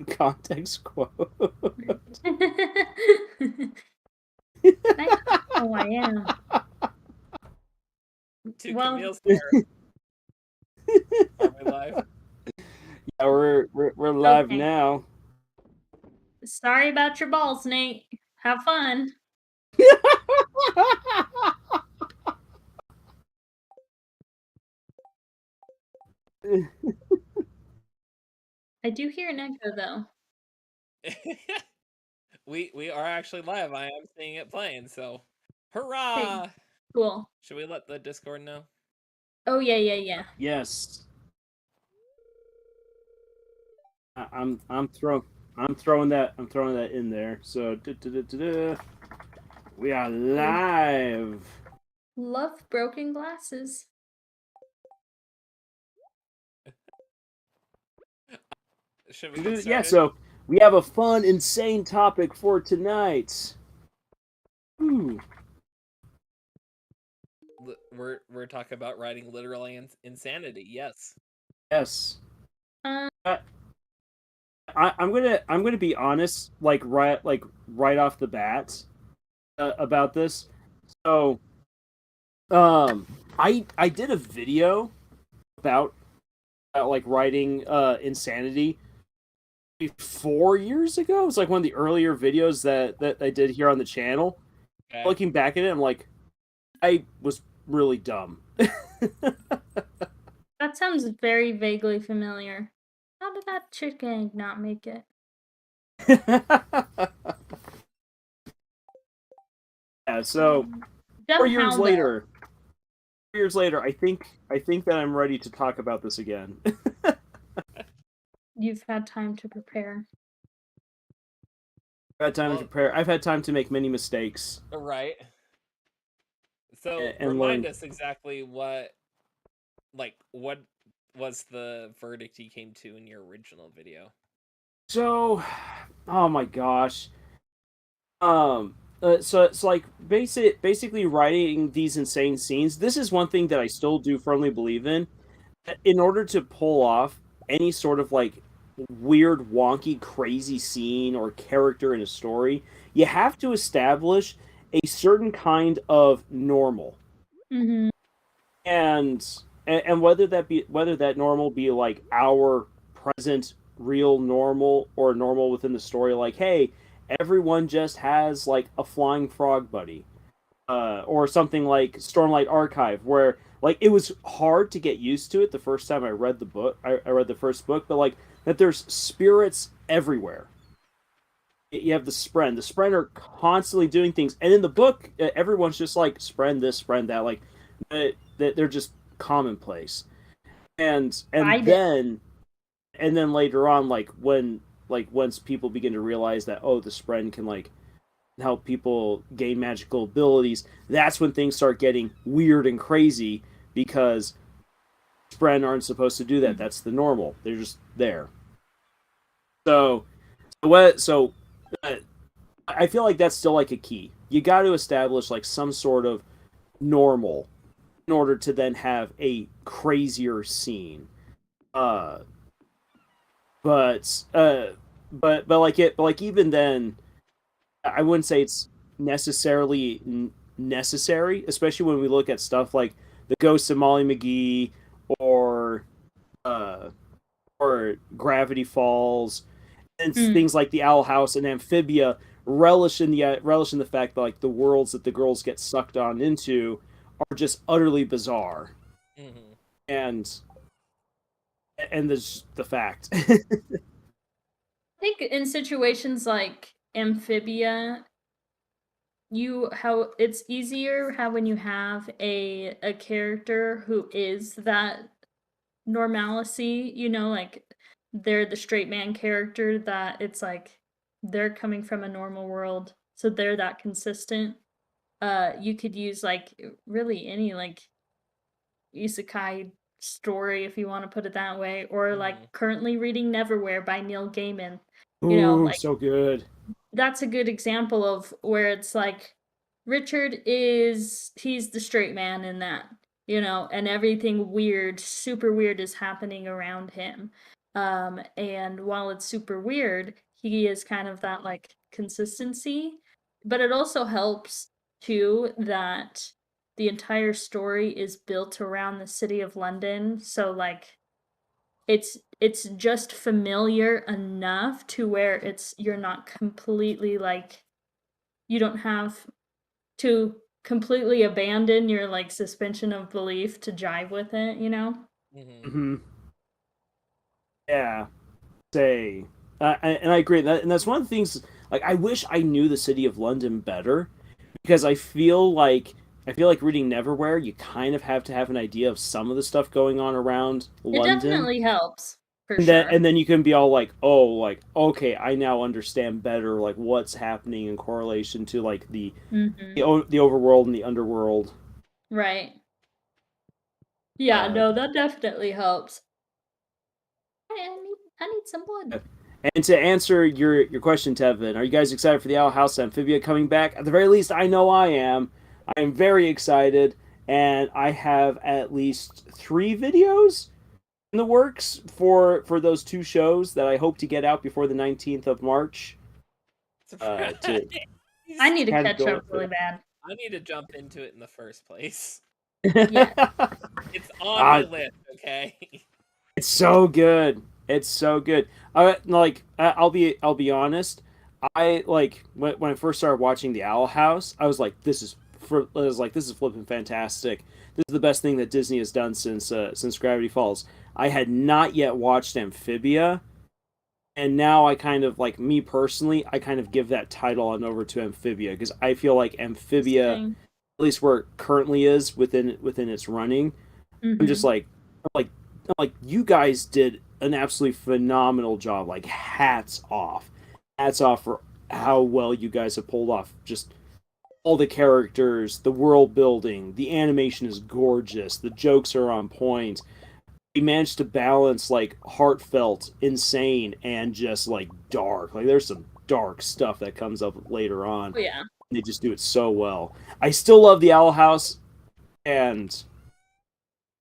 Context quote. Nice. Oh, I am. To Well, Camille's part, are we live? Yeah, we're live okay. now. Sorry about your balls, Nate. Have fun. I do hear an echo, though. We are actually live. I am seeing it playing, so Okay, hurrah! cool. Should we let the Discord know? Oh, yeah. Yes. I'm throwing that in there. So we are live. Love broken glasses. Should we get started? Yeah, so we have a fun, insane topic for tonight. Ooh. We're talking about writing literal insanity. Yes. Yes. Um, I'm gonna be honest, right off the bat, about this. So, I did a video about like writing insanity 4 years ago. It's like one of the earlier videos that I did here on the channel. Okay. Looking back at it, I'm like, I was really dumb. that sounds very vaguely familiar. How did that chicken not make it? Yeah, so Dumb 4 years how, though? later, 4 years later, I think that I'm ready to talk about this again. You've had time to prepare. I've had time to prepare. I've had time to make many mistakes. Right. So And remind learn. us exactly what was the verdict you came to in your original video? So, oh my gosh. So it's like basically writing these insane scenes. This is one thing that I still do firmly believe in. In order to pull off any sort of like weird, wonky, crazy scene or character in a story, you have to establish a certain kind of normal. Mm-hmm. And whether that normal be like our present real normal or normal within the story, like, hey, everyone just has like a flying frog buddy, or something like Stormlight Archive, where like it was hard to get used to it the first time I read the book. I read the first book, but like that there's spirits everywhere. You have the Spren. The Spren are constantly doing things, and in the book, everyone's just like Spren this, Spren that. Like they're just commonplace. And then later on, like once people begin to realize that, oh, the Spren can like help people gain magical abilities, that's when things start getting weird and crazy, because Spren aren't supposed to do that. That's the normal. They're just there. So I feel like that's still like a key. You got to establish like some sort of normal in order to then have a crazier scene. Uh, but but like even then, I wouldn't say it's necessarily necessary, especially when we look at stuff like the Ghost of Molly McGee, or uh, or Gravity Falls, and things like the Owl House and Amphibia. Relish in the fact that like the worlds that the girls get sucked on into are just utterly bizarre. Mm-hmm. And there's the fact. I think in situations like Amphibia, it's easier how when you have a character who is that normalcy, like they're the straight man character, that it's like they're coming from a normal world, so they're that consistent. You could use like really any like isekai story, if you want to put it that way, or like currently reading Neverwhere by Neil Gaiman. Ooh, Like so good. that's a good example of where it's like he's the straight man in that, and everything weird, super weird is happening around him. And while it's super weird, he is kind of that like consistency. But it also helps too that the entire story is built around the city of London. So like it's just familiar enough to where you're not completely like you don't have to completely abandon your like suspension of belief to jive with it, you know? Hmm. Hmm. Yeah. Say, and I agree that, and that's one of the things. Like, I wish I knew the city of London better because I feel like reading Neverwhere, you kind of have to have an idea of some of the stuff going on around It London, definitely helps, for and then sure. and then you can be all like, oh, like okay, I now understand better like what's happening in correlation to like Mhm. the overworld and the underworld. Right. Yeah, Uh, no, that definitely helps. I need some blood. and to answer your question, Tevin, are you guys excited for the Owl House Amphibia coming back? At the very least, I know I am. I am very excited, and I have at least 3 videos in the works for those 2 shows that I hope to get out before the 19th of March. To Surprise! I need to kind of catch go up with really bad. I need to jump into it in the first place. Yeah. it. It's on my uh, list, okay? it's so good. It's so good. I'll be honest. I like when I first started watching the Owl House. I was like, this is flipping fantastic. This is the best thing that Disney has done since Gravity Falls. I had not yet watched Amphibia, and now I kind of like me personally. I kind of give that title on over to Amphibia because I feel like Amphibia, at Interesting. least where it currently is within its running, I'm just Mhm. like like you guys did an absolutely phenomenal job. Like hats off for how well you guys have pulled off just all the characters, the world building, the animation is gorgeous, the jokes are on point. We managed to balance like heartfelt, insane, and just like dark. Like there's some dark stuff that comes up later on. Oh yeah. They just do it so well. I still love the Owl House, and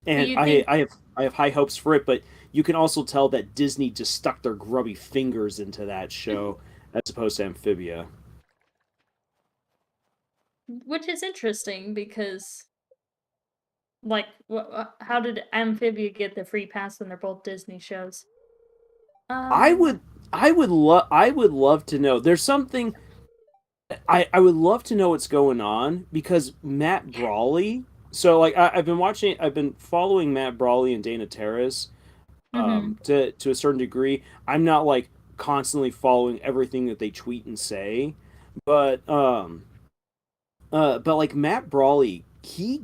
Do and you I think I have I have high hopes for it, but you can also tell that Disney just stuck their grubby fingers into that show as opposed to Amphibia. which is interesting because like how did Amphibia get the free pass when they're both Disney shows? I Um would I would love to know. There's something I would love to know what's going on because Matt Brawley. So like I've been following Matt Brawley and Dana Terrace mhm. to a certain degree. I'm not like constantly following everything that they tweet and say, but but like Matt Brawley, he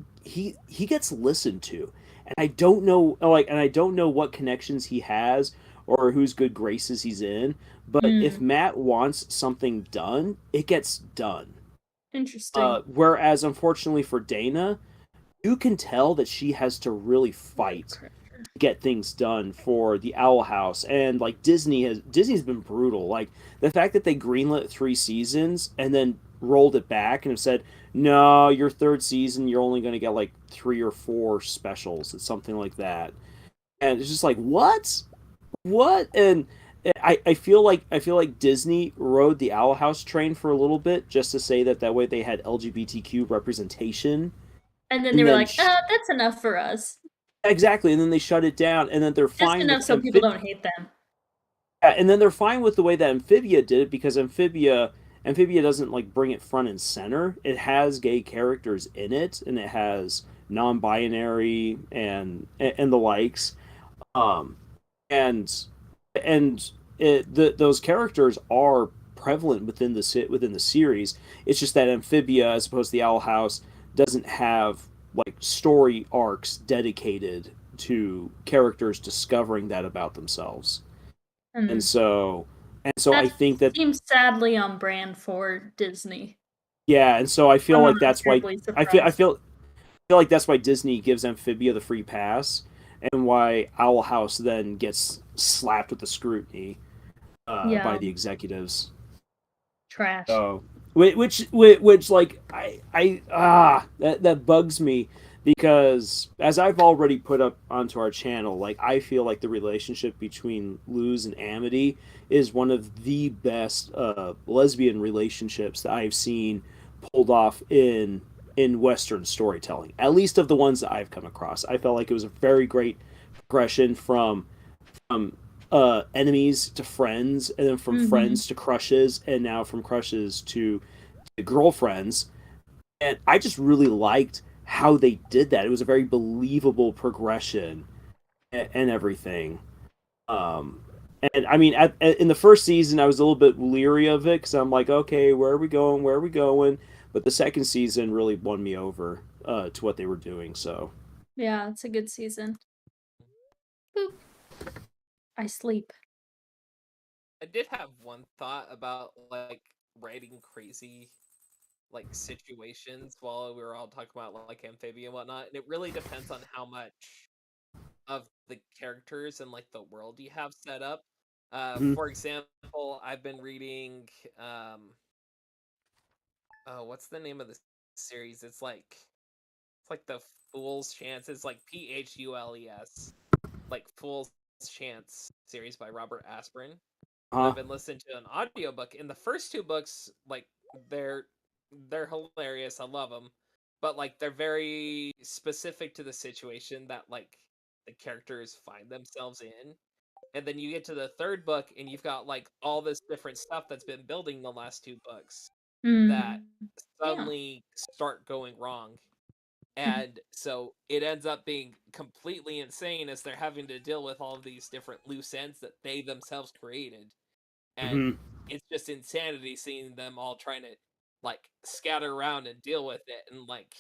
gets listened to, and I don't know what connections he has or whose good graces he's in. But if Mm, Matt wants something done, it gets done. interesting. Whereas unfortunately for Dana, you can tell that she has to really Right, fight correct. to get things done for the Owl House, and like Disney's been brutal. Like the fact that they greenlit 3 seasons and then rolled it back and have said, no, your third season you're only going to get like 3 or 4 specials. It's something like that, and it's just like what and. I feel like Disney rode the Owl House train for a little bit just to say that way they had LGBTQ representation, And then they and were then like, that's enough for us. exactly, and then they shut it down, and then they're Just fine enough with so people Amphibia. don't hate them. And then they're fine with the way that Amphibia did it because Amphibia doesn't like bring it front and center. It has gay characters in it, and it has non-binary and the likes. Um, and those characters are prevalent within the series. It's just that Amphibia, as opposed to the Owl House, doesn't have like story arcs dedicated to characters discovering that about themselves. And Hmm. so I That think that seems sadly on brand for Disney. yeah, and so I feel I'm like not that's why terribly I feel I surprised. feel feel like that's why Disney gives Amphibia the free pass, and why Owl House then gets slapped with the scrutiny by Yeah, the executives. trash. So which like that bugs me because as I've already put up onto our channel, like I feel like the relationship between Luz and Amity is one of the best lesbian relationships that I've seen pulled off in Western storytelling, at least of the ones that I've come across. I felt like it was a very great progression from enemies to friends, and then from Mm-hmm. friends to crushes, and now from crushes to girlfriends. And I just really liked how they did that. It was a very believable progression and everything. Um, and I mean, in the first season, I was a little bit leery of it because I'm like, okay, where are we going? Where are we going? But the second season really won me over to what they were doing. So Yeah, it's a good season. Boop. I sleep. I did have one thought about like writing crazy like situations while we were all talking about like amphibia and whatnot, and it really depends on how much of the characters and like the world you have set up. mhm. For example, I've been reading oh, what's the name of the series? It's like the Fool's Chance. It's like Phules, like Fool's Chance series by Robert Asprin. And uh, I've been listening to an audiobook. In the first two books, like they're they're hilarious. I love them, but like they're very specific to the situation that like the characters find themselves in. And then you get to the third book, and you've got like all this different stuff that's been building the last two books that Mm. Yeah. suddenly start going wrong. And so it ends up being completely insane as they're having to deal with all of these different loose ends that they themselves created. And mhm. it's just insanity seeing them all trying to like scatter around and deal with it and like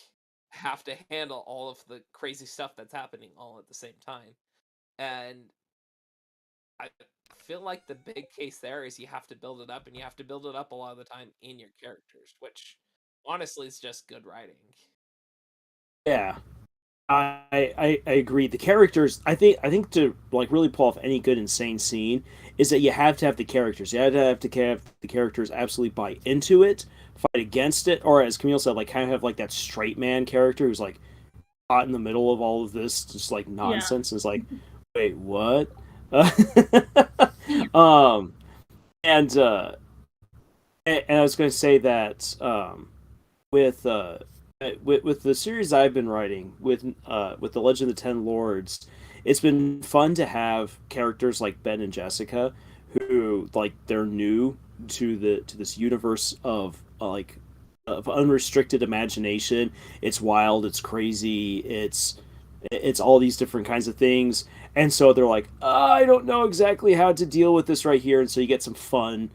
have to handle all of the crazy stuff that's happening all at the same time. And I feel like the big case there is you have to build it up, and you have to build it up a lot of the time in your characters, which honestly is just good writing. Yeah. I agree. The characters, I think to like really pull off any good insane scene is that you have to have the characters. You have to have the characters absolutely buy into it, fight against it, or as Camille said, like kind of have like that straight man character who's like caught in the middle of all of this, just like Yeah. nonsense. And is like, wait, what? Yeah. um, and and I was going to say that with with the series I've been writing with the Legend of the Ten Lords, it's been fun to have characters like Ben and Jessica, who like they're new to this universe of of unrestricted imagination. It's wild, it's crazy, it's all these different kinds of things, and so they're like, I don't know exactly how to deal with this right here, and so you get some fun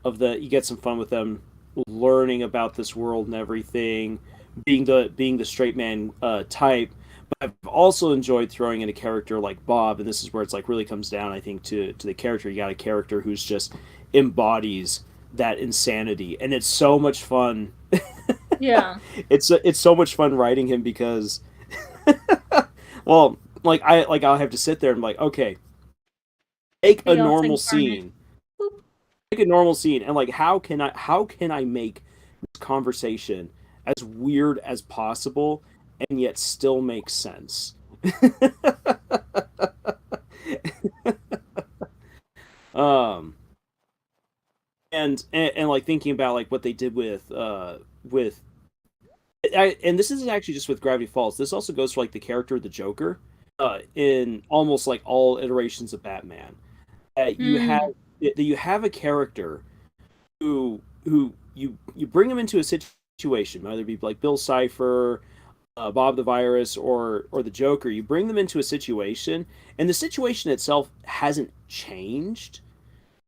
you get some fun with them learning about this world and everything, being the straight man type. But I've also enjoyed throwing in a character like Bob, and this is where it's like really comes down, I think, to the character. You got a character who's just embodies that insanity, and it's so much fun. Yeah. It's so much fun writing him because, well, I'll have to sit there and be like, okay, make a Chaos normal incarnate. scene, Boop. and like how can I make this conversation as weird as possible and yet still make sense. um and like thinking about like what they did with and this isn't actually just with Gravity Falls. This also goes for like the character of the Joker in almost like all iterations of Batman. Mm. You have a character who you bring them into a situation, whether it be like Bill Cipher, Bob the Virus, or the Joker. You bring them into a situation, and the situation itself hasn't changed.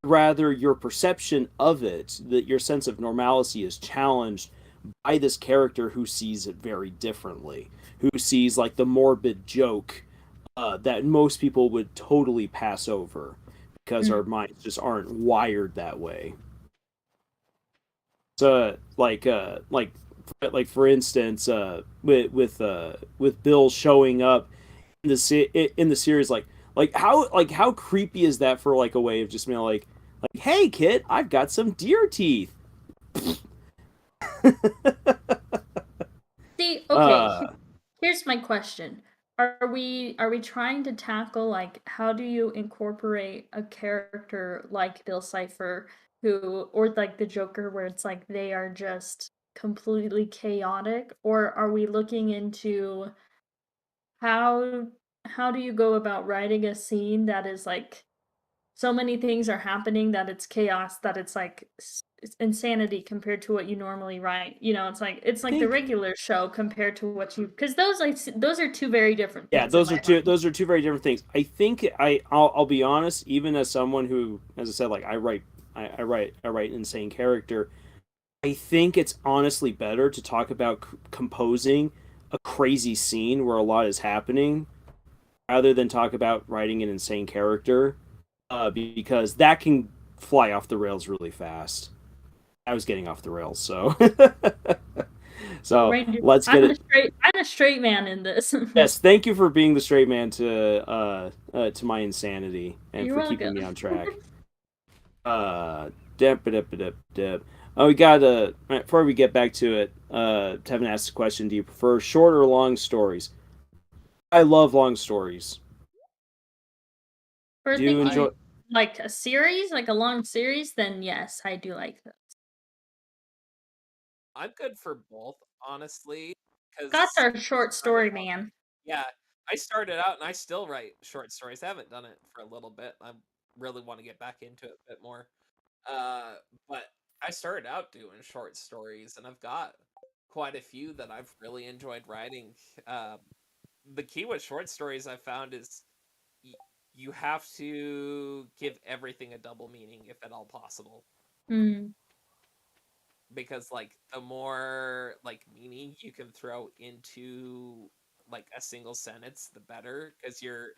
Rather, your perception of it, that your sense of normalcy is challenged by this character who sees it very differently, who sees like the morbid joke that most people would totally pass over because our Mm. minds just aren't wired that way. So like for instance, with Bill showing up in in the series, like how creepy is that for like a way of just being like hey kid, I've got some deer teeth. See, okay. uh Here's my question. Are we trying to tackle like how do you incorporate a character like Bill Cipher who or like the Joker where it's like they are just completely chaotic, or are we looking into how how do you go about writing a scene that is like so many things are happening that it's chaos, that it's like it's insanity compared to what you normally write. It's I like the think regular show compared to what you, because those are two very different yeah, things in my mind. those are two very different things. I think I'll be honest, even as someone who, as I said, like I write insane character. I think it's honestly better to talk about composing a crazy scene where a lot is happening rather than talk about writing an insane character, because that can fly off the rails really fast. I was getting off the rails, so so Ranger, let's get it. I'm a straight man in this. Yes, thank you for being the straight man to my insanity and You're for keeping welcome. me on track. Dip, dip, dip, dip. Oh, we got before we get back to it, Tevin asked the question: do you prefer short or long stories? I love long stories. For Do you things enjoy? I like a series, like a long series, then yes, I do like that. I'm good for both, honestly, Scott's because our short started story out. man. Yeah, I started out and I still write short stories. I haven't done it for a little bit. I really want to get back into it a bit more. Uh, but I started out doing short stories, and I've got quite a few that I've really enjoyed writing. Uh, the key with short stories I found is y- you have to give everything a double meaning if at all possible, Mm, because like the more like meaning you can throw into like a single sentence, the better, because you're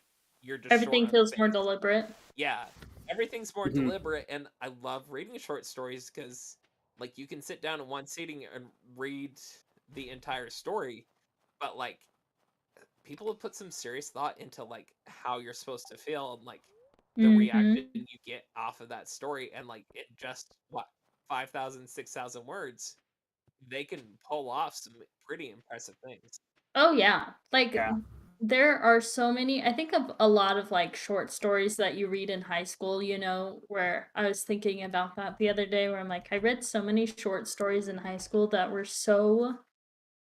just short everything on feels more space. deliberate. Yeah, everything's more Mhm. deliberate, and I love reading short stories because like you can sit down in one sitting and read the entire story, but like people have put some serious thought into like how you're supposed to feel and like the reaction Mm-hmm. you get off of that story, and like it just what 5,000, 6,000 words, they can pull off some pretty impressive things. Oh yeah. Like Yeah. there are so many, I think of a lot of like short stories that you read in high school, where I was thinking about that the other day where I'm like I read so many short stories in high school that were so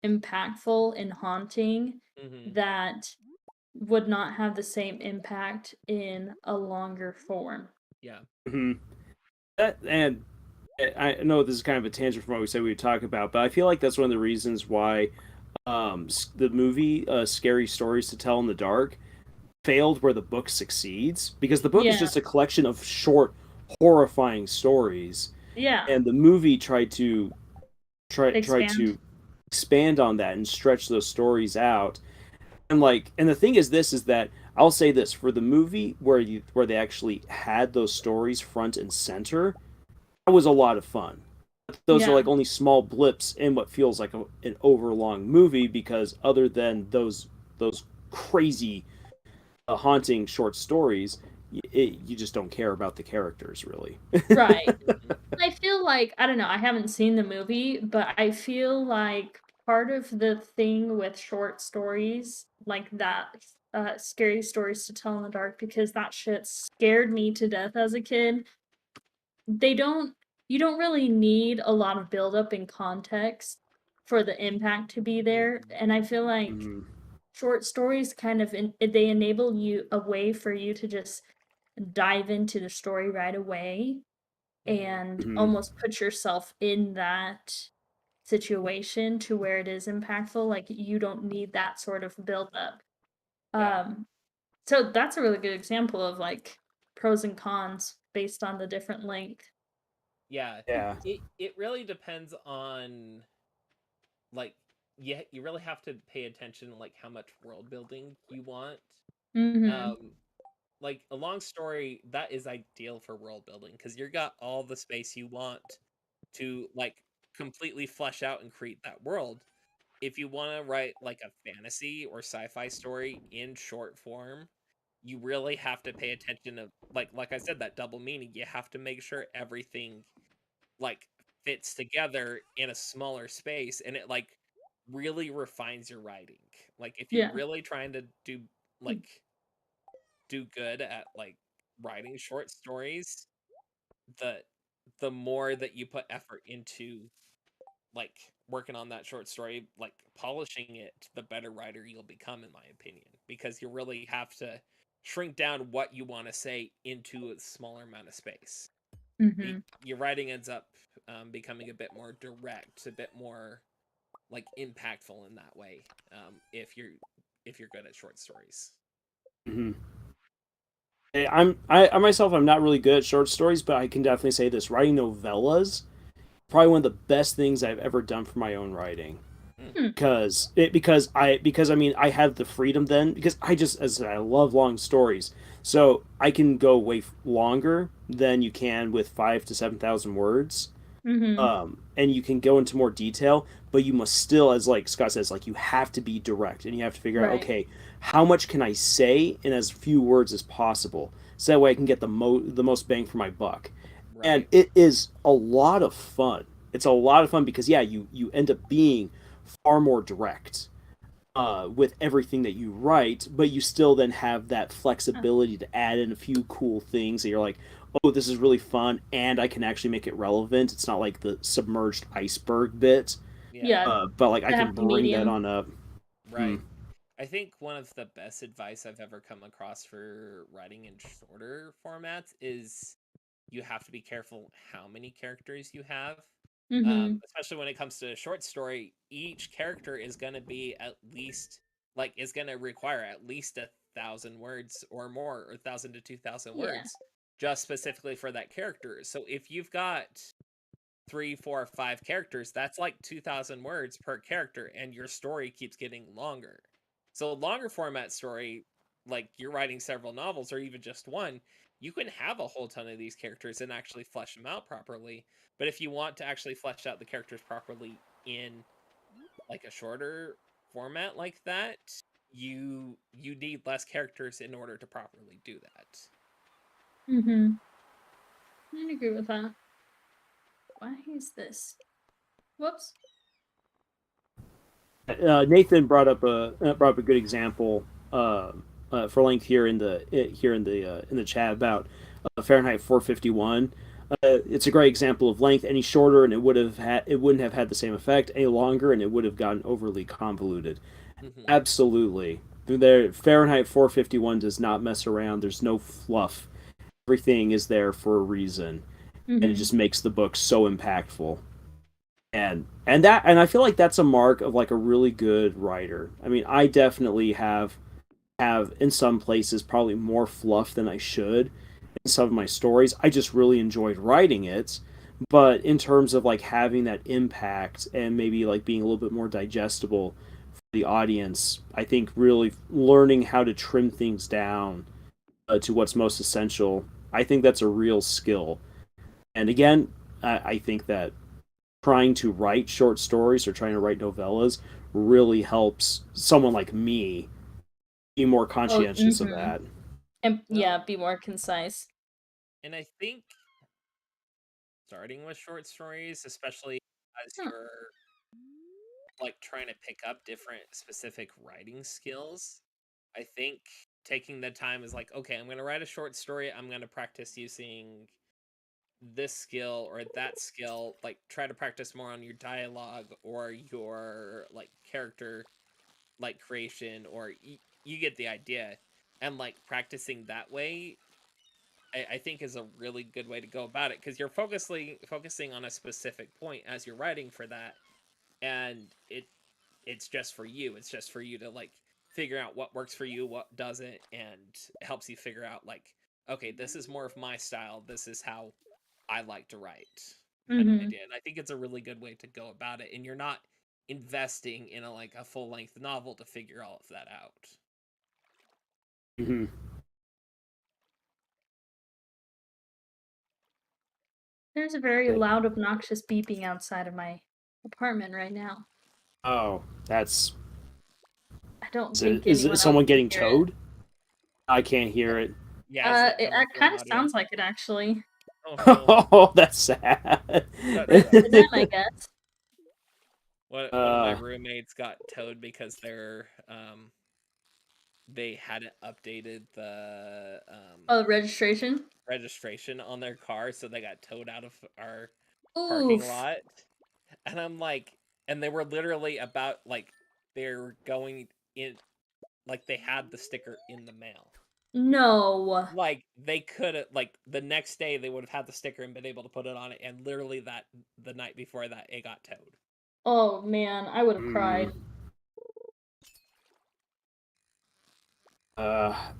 impactful and haunting Hmm. that would not have the same impact in a longer form. Yeah. Hmm. That and I know this is kind of a tangent from what we said we would talk about, but I feel like that's one of the reasons why the movie Scary Stories to Tell in the Dark failed where the book succeeds, because the book is Yeah. just a collection of short, horrifying stories, Yeah. and the movie tried Expand. to expand on that and stretch those stories out. And the thing is, this is that I'll say this for the movie where they actually had those stories front and center, that was a lot of fun. Those are Yeah. like only small blips in what feels like an overlong movie, because other than those crazy haunting short stories, you just don't care about the characters really. Right. Hmm. I feel like I don't know, I haven't seen the movie, but I feel like part of the thing with short stories like that, scary stories to tell in the dark, because that shit scared me to death as a kid. They don't You don't really need a lot of buildup in context for the impact to be there, Hmm. and I feel like Mhm. short stories kind of they enable you a way for you to just dive into the story right away Hmm. and Mhm. almost put yourself in that situation to where it is impactful. Like you don't need that sort of build up. Yeah. Um, so that's a really good example of like pros and cons based on the different length. Yeah. Yeah. It really depends on like you really have to pay attention to like how much world building you want. Mm-hmm. Um like a long story that is ideal for world building because you got all the space you want to like completely flesh out and create that world. If you want to write like a fantasy or sci-fi story in short form, you really have to pay attention to like I said, that double meaning. You have to make sure everything like fits together in a smaller space, and it like really refines your writing. Like if you're really trying to do good at like writing short stories, the more that you put effort into like working on that short story, like polishing it, the better writer you'll become, in my opinion, because you really have to shrink down what you want to say into a smaller amount of space. Your writing ends up becoming a bit more direct, a bit more like impactful in that way. If you're good at short stories. Mm-hmm. I myself, I'm not really good at short stories, but I can definitely say this: writing novellas, probably one of the best things I've ever done for my own writing. Because I mean I have the freedom then, because I just, as I said, I love long stories, so I can go way longer than you can with 5 to 7,000 words. And you can go into more detail, but you must still, as like Scott says, like you have to be direct, and you have to figure out, okay, how much can I say in as few words as possible, so that way I can get the most bang for my buck. And it is a lot of fun. It's a lot of fun because yeah, you end up being far more direct with everything that you write, but you still then have that flexibility to add in a few cool things that you're like, oh, this is really fun, and I can actually make it relevant. It's not like the submerged iceberg bit. But like I can bring that on up. Right. I think one of the best advice I've ever come across for writing in shorter formats is you have to be careful how many characters you have. Especially when it comes to a short story, each character is going to be at least is going to require at least 1,000 words or more, or 1,000 to 2,000 words, just specifically for that character. So if you've got 3, 4, 5 characters, that's like 2,000 words per character, and your story keeps getting longer. So longer format story, like you're writing several novels or even just one, you can have a whole ton of these characters and actually flesh them out properly. But if you want to actually flesh out the characters properly in like a shorter format like that, you need less characters in order to properly do that. I agree with that. Why is this? Whoops. Nathan brought up a good example for length here in the chat about Fahrenheit 451. It's a great example of length. Any shorter and it wouldn't have had the same effect. Any longer and it would have gotten overly convoluted. Absolutely. There, Fahrenheit 451 does not mess around. There's no fluff. Everything is there for a reason, and it just makes the book so impactful. And I feel like that's a mark of like a really good writer. I mean, I definitely have in some places probably more fluff than I should in some of my stories. I just really enjoyed writing it, but in terms of like having that impact and maybe like being a little bit more digestible for the audience, I think really learning how to trim things down to what's most essential, I think that's a real skill. And again, I think that trying to write short stories or trying to write novellas really helps someone like me be more conscientious of that. And be more concise. And I think starting with short stories, especially as you're like trying to pick up different specific writing skills, I think taking the time is like, okay, I'm going to write a short story. I'm going to practice using this skill or that skill. Like try to practice more on your dialogue or your like character like creation, or you get the idea. And like practicing that way, I think is a really good way to go about it, because you're focusing on a specific point as you're writing for that, and it's just for you. It's just for you to like figure out what works for you, what doesn't, and it helps you figure out like, okay, this is more of my style. This is how I like to write. Kind of idea. And I think it's a really good way to go about it. And you're not investing in a full length novel to figure all of that out. There's a very loud, obnoxious beeping outside of my apartment right now. Oh, that's. I don't think is it someone getting towed? I can't hear it. Yeah, it kind of sounds like it actually. Oh, no. Oh, that's sad. For them, I guess. One of my roommates got towed because they hadn't updated the registration. registration on their car, so they got towed out of our parking Oof. lot. And I'm like, and they were literally about like they're going in, like they had the sticker in the mail. No. Like they could have, like the next day they would have had the sticker and been able to put it on it, and literally that the night before that it got towed. Oh man, I would have cried.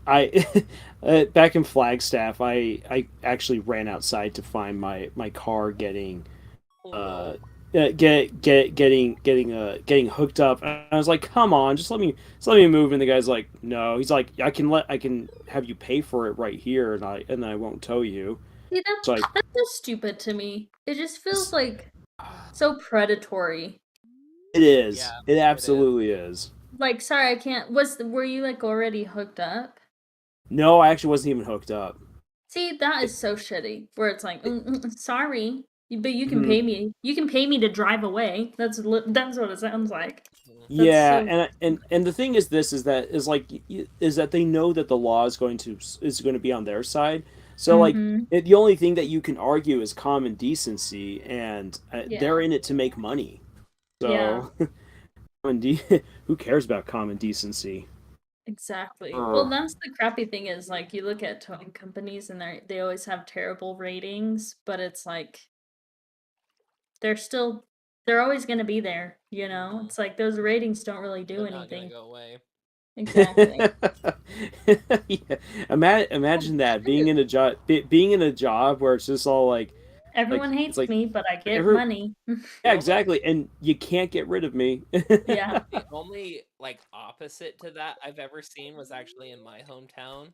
I back in Flagstaff, I actually ran outside to find my car getting Oh, getting hooked up. And I was like, come on, just let me move. And the guy's like, no. He's like, I can have you pay for it right here, and I won't tow you. See, So I that's just stupid to me. It just feels like so predatory. it is. yeah, It it is. absolutely is. Like, sorry, I can't. Were you like already hooked up? No, I actually wasn't even hooked up. See, that is so shitty. Where it's like, sorry, but you can Mhm. pay me. You can pay me to drive away. That's what it sounds like. That's Yeah, so. and the thing is, this is that is like is that they know that the law is going to be on their side. So like Mm-hmm. the only thing that you can argue is common decency, and they're Yeah. in it to make money. Yeah. So who cares about common decency? Exactly. Uh, Well, that's the crappy thing is like you look at towing companies and they always have terrible ratings, but it's like they're still they're always going to be there, you know? It's like those ratings don't really do They're not gonna anything. go away. Exactly. yeah. Imagine that being in a job being in a job where it's just all like Everyone it's hates like me, but I get every money. yeah, The only exactly, and you can't get rid of me. Yeah. The only like opposite to that I've ever seen was actually in my hometown,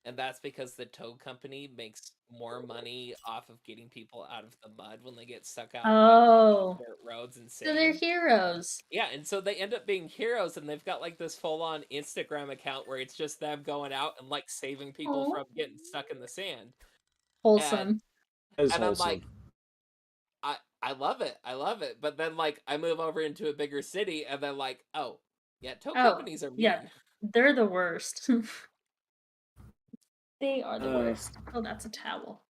and that's because the tow company makes more money off of getting people out of the mud when they get stuck out on Oh, dirt roads and so they're sand. heroes. Yeah, and so they end up being heroes, and they've got like this full-on Instagram account where it's just them going out and like saving people Oh, from getting stuck in the sand. And wholesome. That is I'm wholesome. like, I love it. I love it. But then like I move over into a bigger city and then like, oh, yeah, tow Oh, companies are yeah. mean. They're the worst. They are the Uh, worst. Oh, that's a towel.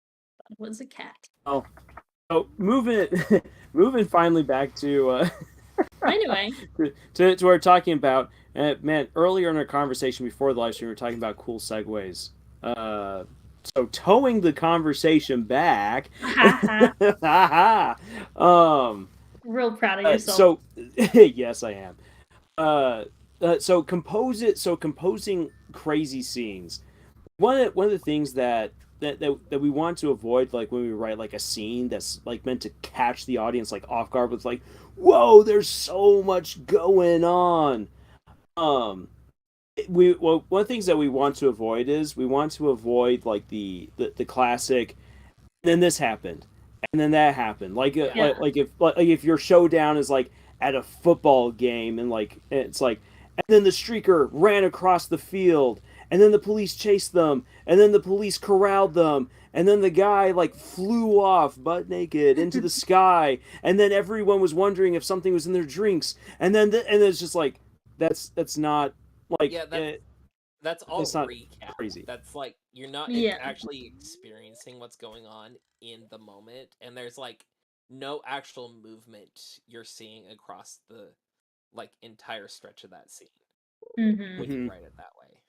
That was a cat. oh, so moving moving finally back to Anyway, to what we're talking about. Man, earlier in our conversation before the live stream, we were talking about cool segues. Uh, so towing the conversation back. haha. um, Real proud of yourself. so yes, I am. Uh, so composing crazy scenes. One of the things that we want to avoid, like when we write like a scene that's like meant to catch the audience like off guard with like, whoa, there's so much going on. Um, one of the things that we want to avoid is we want to avoid like the classic. Then this happened, and then that happened. Yeah. Like if your showdown is like at a football game, and like it's like, and then the streaker ran across the field, and then the police chased them, and then the police corralled them, and then the guy like flew off butt naked into the sky, and then everyone was wondering if something was in their drinks, and it's just like that's not like Yeah, that's it's all not recap. crazy. That's like you're not Yeah. actually experiencing what's going on in the moment, and there's like no actual movement you're seeing across the like entire stretch of that scene Mm-hmm. when you Hmm. write it that way.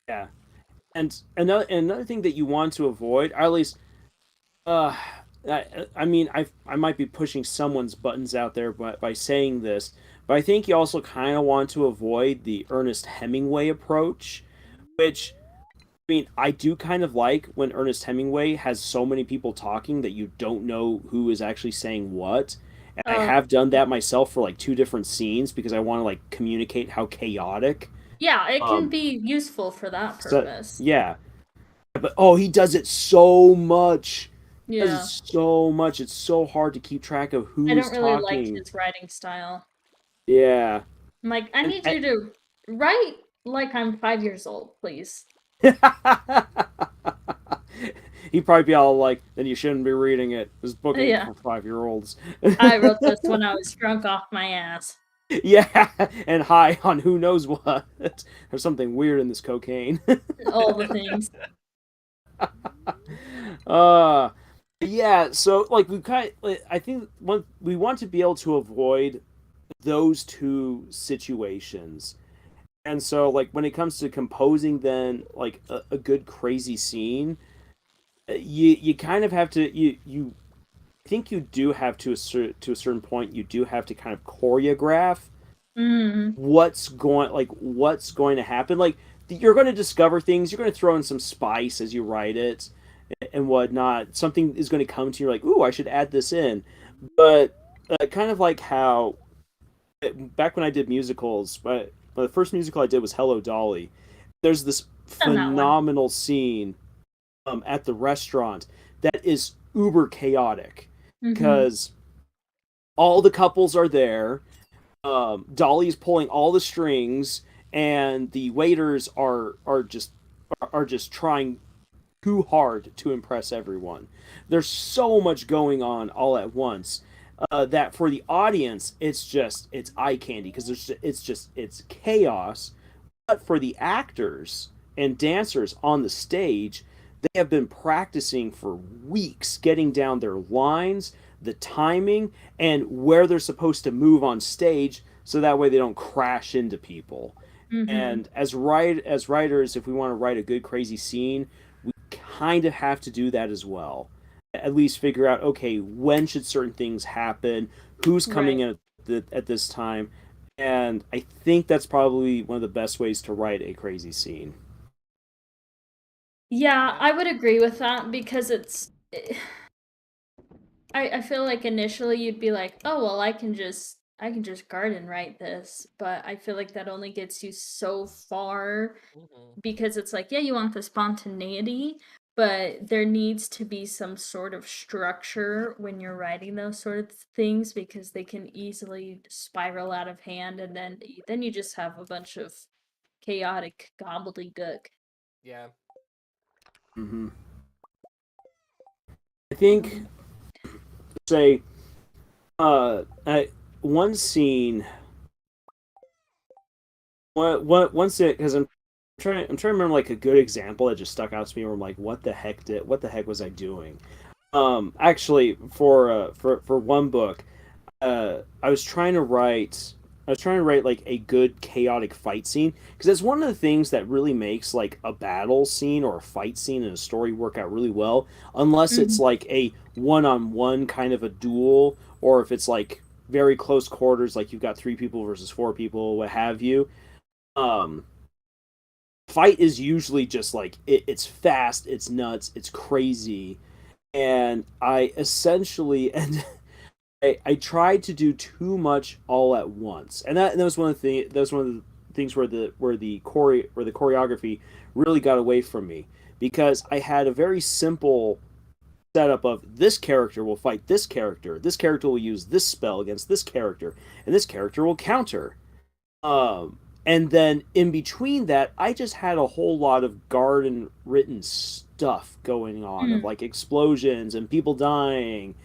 Yeah, and another thing that you want to avoid, or at least uh I mean I might be pushing someone's buttons out there by saying this, but I think you also kind of want to avoid the Ernest Hemingway approach, which I mean I do kind of like when Ernest Hemingway has so many people talking that you don't know who is actually saying what. And I Oh, have done that myself for like two different scenes because I want to like communicate how chaotic. yeah, it can Um, be useful for that so purpose. yeah, but oh, he does it so much. He does it Yeah. so much. It's so hard to keep track of I who is don't really like talking. his writing style. Yeah. I'm like, I And, need you to write like I'm 5 years old, please. He'd probably be all like, "Then you shouldn't be reading it. This book ain't Yeah. for 5-year-olds." I wrote this when I was drunk off my ass. Yeah, and high on who knows what. There's something weird in this cocaine. All the things. uh yeah, so like I think we want to be able to avoid those two situations. And so like when it comes to composing then like a good crazy scene, you kind of have to you think you do have to a certain point you do have to kind of choreograph Mm. what's going to happen. Like you're going to discover things, you're going to throw in some spice as you write it and whatnot. Something is going to come to you like, ooh, I should add this in. But kind of like how back when I did musicals, the first musical I did was Hello Dolly. There's this Done that one. phenomenal scene at the restaurant that is uber chaotic Mm-hmm. because all the couples are there. Dolly's pulling all the strings, and the waiters are just trying too hard to impress everyone. There's so much going on all at once that for the audience, it's eye candy because it's chaos. But for the actors and dancers on the stage, they have been practicing for weeks, getting down their lines, the timing, and where they're supposed to move on stage, so that way they don't crash into people. Mm-hmm. And as writers, if we want to write a good crazy scene, we kind of have to do that as well. At least figure out, okay, when should certain things happen, who's coming Right. in at this time, and I think that's probably one of the best ways to write a crazy scene. Yeah, Yeah. I would agree with that because I feel like initially you'd be like, "Oh, well, I can just garden write this." But I feel like that only gets you so far Hmm. because it's like, yeah, you want the spontaneity, but there needs to be some sort of structure when you're writing those sort of things because they can easily spiral out of hand and then you just have a bunch of chaotic gobbledygook. Yeah. Hmm. I think, Um, say, I, one scene, one scene, because I'm trying to remember like a good example that just stuck out to me where I'm like, what the heck was I doing? Actually, for one book, I was trying to write like a good chaotic fight scene because that's one of the things that really makes like a battle scene or a fight scene in a story work out really well. Unless it's mhm. like a one-on-one kind of a duel, or if it's like very close quarters, like you've got 3 people versus 4 people, what have you. Um, Fight is usually just like it's fast, it's nuts, it's crazy, and I essentially and I tried to do too much all at once, and that was that was one of the things where the choreography really got away from me because I had a very simple setup of this character will fight this character will use this spell against this character, and this character will counter. And then in between that, I just had a whole lot of garden written stuff going on of Mm. like explosions and people dying,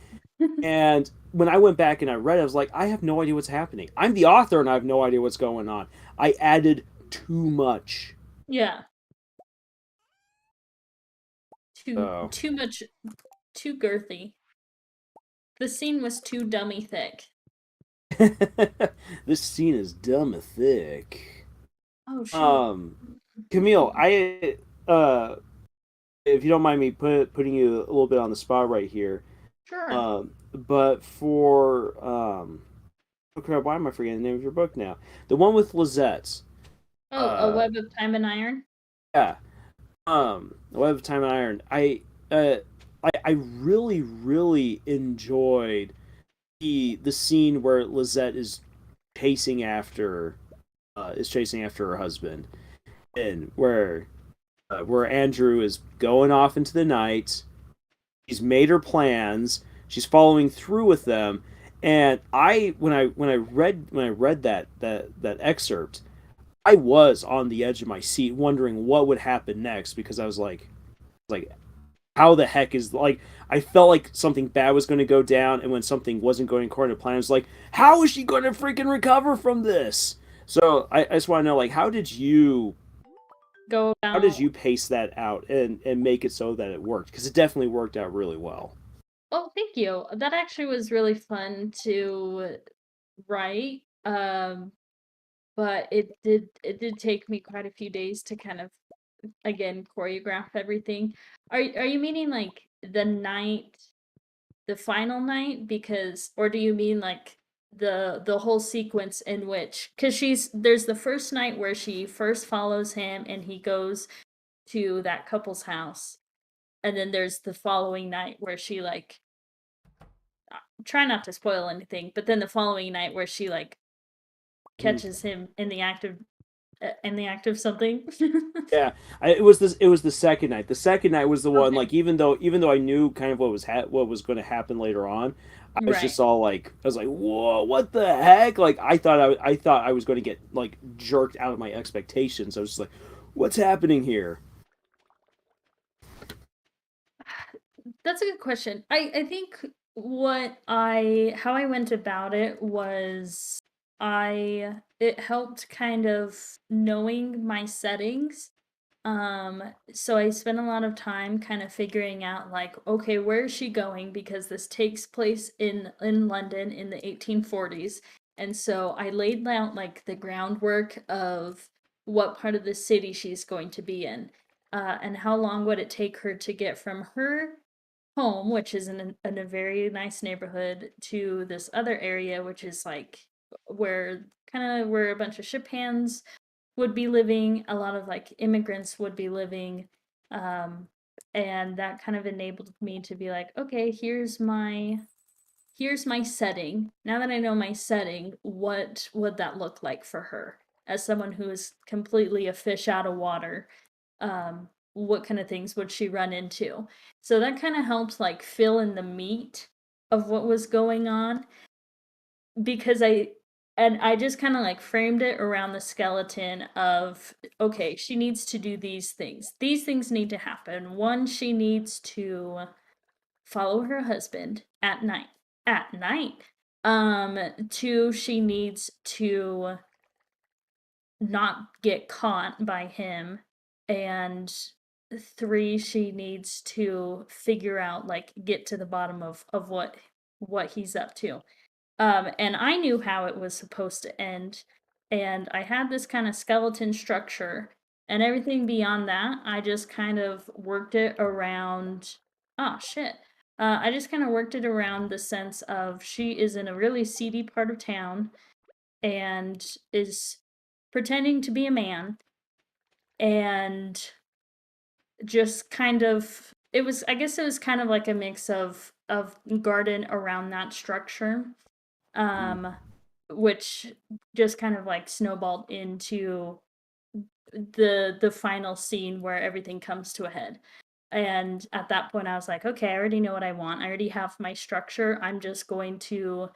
and when I went back and I read it, I was like, I have no idea what's happening. I'm the author and I have no idea what's going on. I added too much. Yeah, too So too much, too girthy. The scene was too dummy thick. this scene is dumb and thick. Oh shoot. Um, Camille, I if you don't mind me putting you a little bit on the spot right here, Sure. but for oh crap, why am I forgetting the name of your book now? The one with Lizette. Oh, A Uh, Web of Time and Iron. yeah. Web of Time and Iron. Uh I really really enjoyed the scene where Lizette is chasing after her husband, and where Andrew is going off into the night. She's made her plans. She's following through with them, and when I read that excerpt, I was on the edge of my seat, wondering what would happen next because I was like how the heck is like I felt like something bad was going to go down, and when something wasn't going according to plan, I was like, how is she going to freaking recover from this? So I just want to know, like, Go how did about. you pace that out and make it so that it worked? Because it definitely worked out really well. Oh, thank you. That actually was really fun to write. But it did take me quite a few days to kind of again choreograph everything. Are you meaning like the final night? Because, or do you mean like the whole sequence in which, because there's the first night where she first follows him and he goes to that couple's house, and then there's the following night where she like, try not to spoil anything, but then the following night where she like Mm. catches him in the act of something. Yeah, it was the second night. The second night was the one, Okay. like, even though I knew kind of what was going to happen later on, I was Right. just all like, I was like, whoa, what the heck? Like, I thought I was going to get like jerked out of my expectations. I was just like, what's happening here? That's a good question. I think what I how I went about it was, it helped kind of knowing my settings. So I spent a lot of time kind of figuring out like, okay, where is she going? Because this takes place in London in the 1840s. And so I laid out like the groundwork of what part of the city she's going to be in. And how long would it take her to get from her home, which is in a very nice neighborhood, to this other area, which is like where kind of where a bunch of ship hands would be living, a lot of like immigrants would be living. Um, and that kind of enabled me to be like, okay, here's my setting. Now that I know my setting, what would that look like for her as someone who is completely a fish out of water? What kind of things would she run into? So that kind of helped like fill in the meat of what was going on, because I just kind of like framed it around the skeleton of, okay, she needs to do these things. These things need to happen. One, she needs to follow her husband at night. At night. Two, she needs to not get caught by him. And three, she needs to figure out, like, get to the bottom of what he's up to. And I knew how it was supposed to end, and I had this kind of skeleton structure, and everything beyond that, I just kind of worked it around. Oh shit. I just kind of worked it around the sense of she is in a really seedy part of town and is pretending to be a man, and just kind of, it was, I guess it was kind of like a mix of garden around that structure, Mm. um which just kind of like snowballed into the final scene where everything comes to a head. And at that point I was like, okay, I already know what I want. I already have my structure. I'm just going to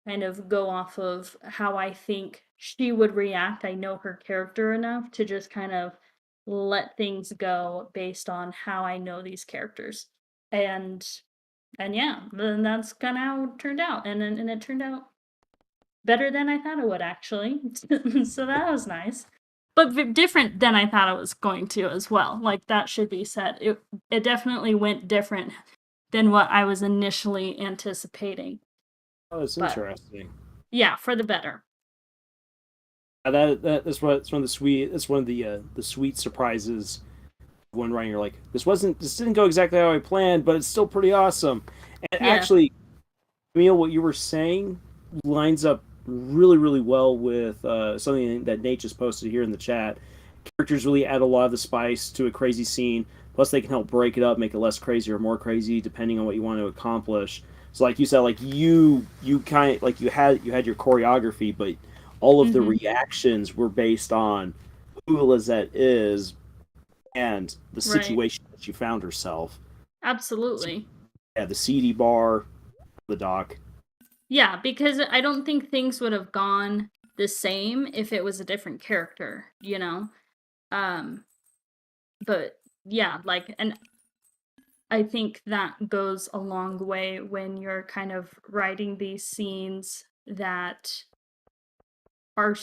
kind of go off of how I think she would react. I know her character enough to just kind of let things go based on how I know these characters. And yeah, then that's kind of how it turned out. And it turned out better than I thought it would, actually. So that was nice. But different than I thought it was going to as well. Like, that should be said. It definitely went different than what I was initially anticipating. Oh, that's But interesting. yeah, for the better. That's one of the sweet. That's one of the sweet surprises when writing. You're like, this didn't go exactly how I planned, but it's still pretty awesome. And Yeah. actually, Camille, what you were saying lines up really, really well with something that Nate just posted here in the chat. Characters really add a lot of the spice to a crazy scene. Plus, they can help break it up, make it less crazy or more crazy, depending on what you want to accomplish. So, like you said, like you kind of like you had your choreography, but all of the Mm-hmm. reactions were based on who Lizette is and the Right. situation that she found herself. Absolutely. Yeah, the CD bar, the dock. Yeah, because I don't think things would have gone the same if it was a different character. Um, but yeah, like, and I think that goes a long way when you're kind of writing these scenes that are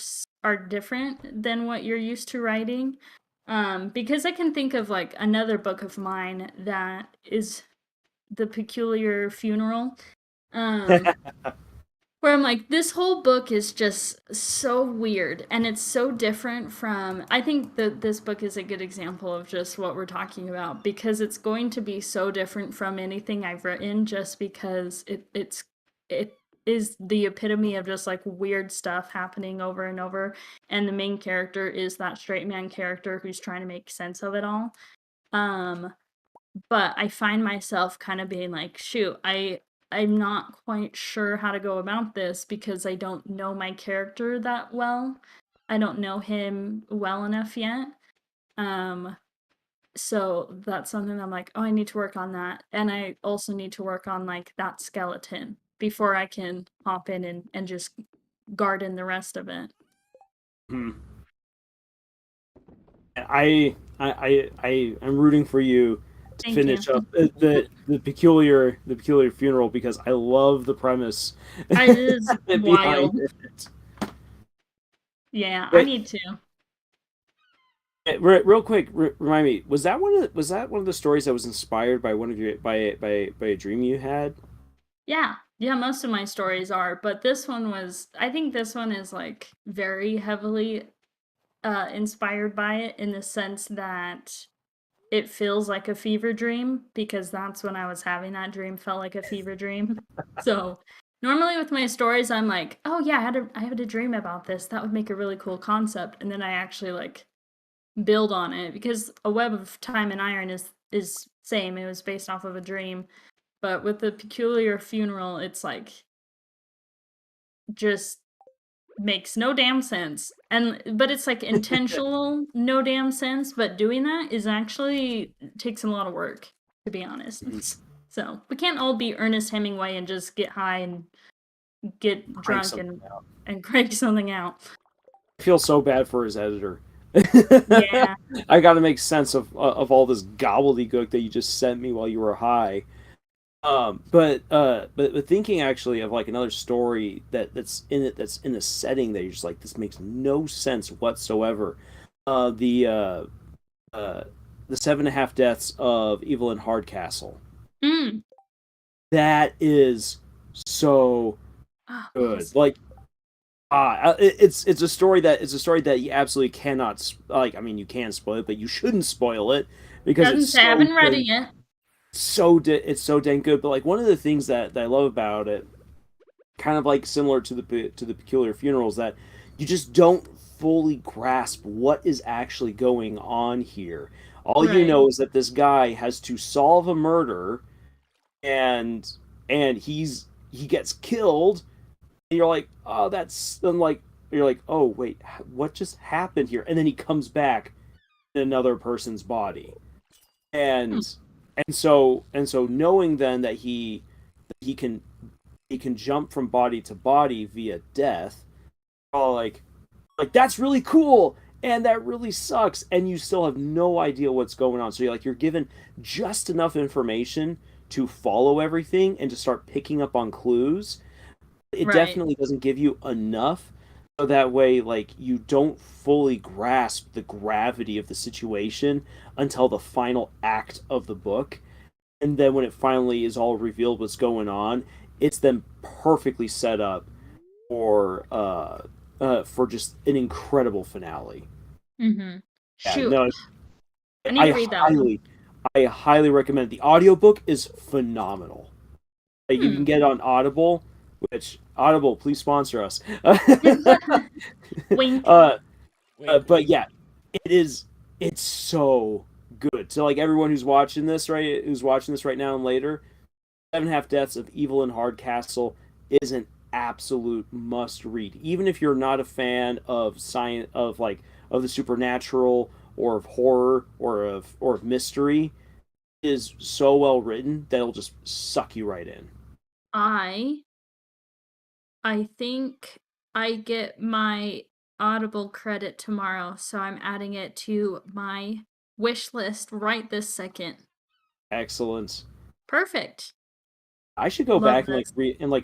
different than what you're used to writing. Because I can think of like another book of mine that is The Peculiar Funeral. Um, where I'm like, this whole book is just so weird and it's so different from. I think that this book is a good example of just what we're talking about because it's going to be so different from anything I've written just because it is the epitome of just like weird stuff happening over and over, and the main character is that straight man character who's trying to make sense of it all. Um but I find myself kind of being like, shoot, I'm not quite sure how to go about this because I don't know my character that well. I don't know him well enough yet. Um so that's something I'm like, oh, I need to work on that. And I also need to work on like that skeleton before I can hop in and just garden the rest of it. Hmm. I'm rooting for you to Thank you. finish up the peculiar funeral because I love the premise It is behind wild. it. Yeah, I But need to. real quick, remind me, was that one of the stories that was inspired by one of your by a dream you had? Yeah. Yeah, most of my stories are, but this one was I think this one is like very heavily inspired by it in the sense that it feels like a fever dream because that's when I was having that dream felt like a fever dream. So, normally with my stories I'm like, "Oh yeah, I had a dream about this. That would make a really cool concept." And then I actually like build on it because A Web of Time and Iron is same. It was based off of a dream. But with the Peculiar Funeral, it's like just makes no damn sense. And but it's like intentional no damn sense, but doing that is actually takes a lot of work, to be honest. Mhm. So we can't all be Ernest Hemingway and just get high and get Crank drunk something out. and crank something out. I feel so bad for his editor. Yeah. I got to make sense of all this gobbledygook that you just sent me while you were high. But thinking actually of like another story that's in a setting that you're just like this makes no sense whatsoever. Uh, the uh, uh, the 7.5 Deaths of Evelyn Hardcastle. Mm. That is so Ah, what good. was Like it's a story that you absolutely cannot like. I mean, you can spoil it, but you shouldn't spoil it because it's doesn't say I so haven't read it dang, yet. it's so dang good. But like one of the things that I love about it, kind of like similar to the peculiar funerals, that you just don't fully grasp what is actually going on here. All you Right. know is that this guy has to solve a murder, and he gets killed, and you're like, oh, that's then like you're like, oh wait, what just happened here? And then he comes back in another person's body, Hmm. and and so knowing then that he can he can jump from body to body via death, oh like that's really cool. And that really sucks, and you still have no idea what's going on. So you're given just enough information to follow everything and to start picking up on clues. It Right. definitely doesn't give you enough so that way like you don't fully grasp the gravity of the situation until the final act of the book. And then when it finally is all revealed what's going on, it's then perfectly set up for just an incredible finale. Mhm. Yeah, Shoot. no, I need to I read that one. I highly recommend it. The audiobook is phenomenal. Like if you Hmm. can get it on Audible, which Audible, please sponsor us. Wink. uh, Wink, but wink. yeah, it is. It's so good. So like everyone who's watching this right now and later, 7.5 Deaths of Evil in Hardcastle is an absolute must read. Even if you're not a fan of science, of the supernatural or of horror or of mystery, it is so well written that it'll just suck you right in. I I think I get my Audible credit tomorrow, so I'm adding it to my wish list right this second. Excellent. Perfect. I should go Love back and this.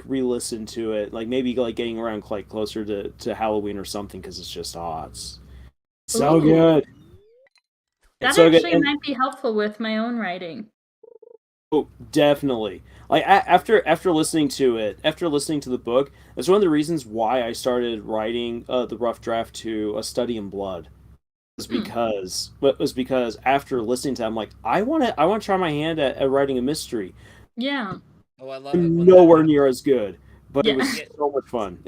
re-listen to it. Like maybe like getting around like closer to Halloween or something because it's just it's so Ooh, good. It's that so good. actually And might be helpful with my own writing. oh, definitely. Like after listening to it, after listening to the book, that's one of the reasons why I started writing the rough draft to A Study in Blood. Hmm. Was because after listening to it, I'm like, I want to try my hand at writing a mystery. Yeah. Oh, I love it when that Nowhere near happens. as good, but it Yeah. You was get so much fun.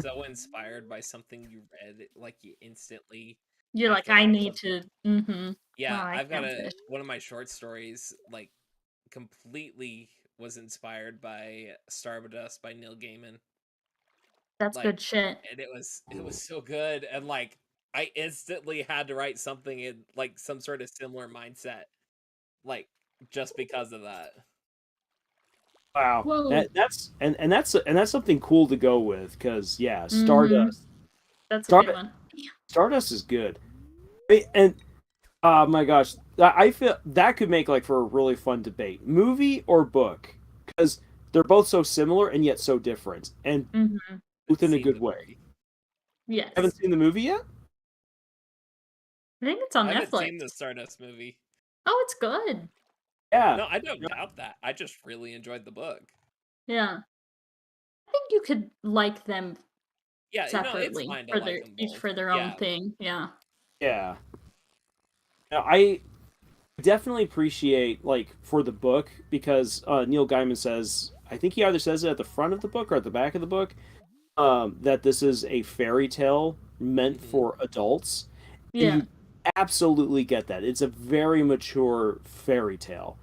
so inspired by something you read, like you instantly You're have like, to I write need something. to. Mm-hmm. Oh, Yeah, I I've got can't a fish. one of my short stories like completely was inspired by Stardust by Neil Gaiman. That's Like, good shit. and it was so good, and like I instantly had to write something in like some sort of similar mindset, like just because of that. Wow, Whoa. and that's something cool to go with because yeah, Mm-hmm. That's a good Stardust, one. Stardust is good. And oh my gosh, I feel that could make like for a really fun debate, movie or book, because they're both so similar and yet so different, and Mm-hmm. I've both in a seen good the way. movie. Haven't Yes. seen the movie yet? I think it's on I haven't Netflix. seen the Stardust movie. Oh, it's good. Yeah, No, I don't doubt that. I just really enjoyed the book. Yeah. I think you could like them Yeah, it's separately fine to for like their them each both. for their own Yeah. thing. Yeah. yeah. Now, I definitely appreciate like for the book because Neil Gaiman says I think he either says it at the front of the book or at the back of the book that this is a fairy tale meant Hmm. for adults, and Yeah. you absolutely get that. It's a very mature fairy tale,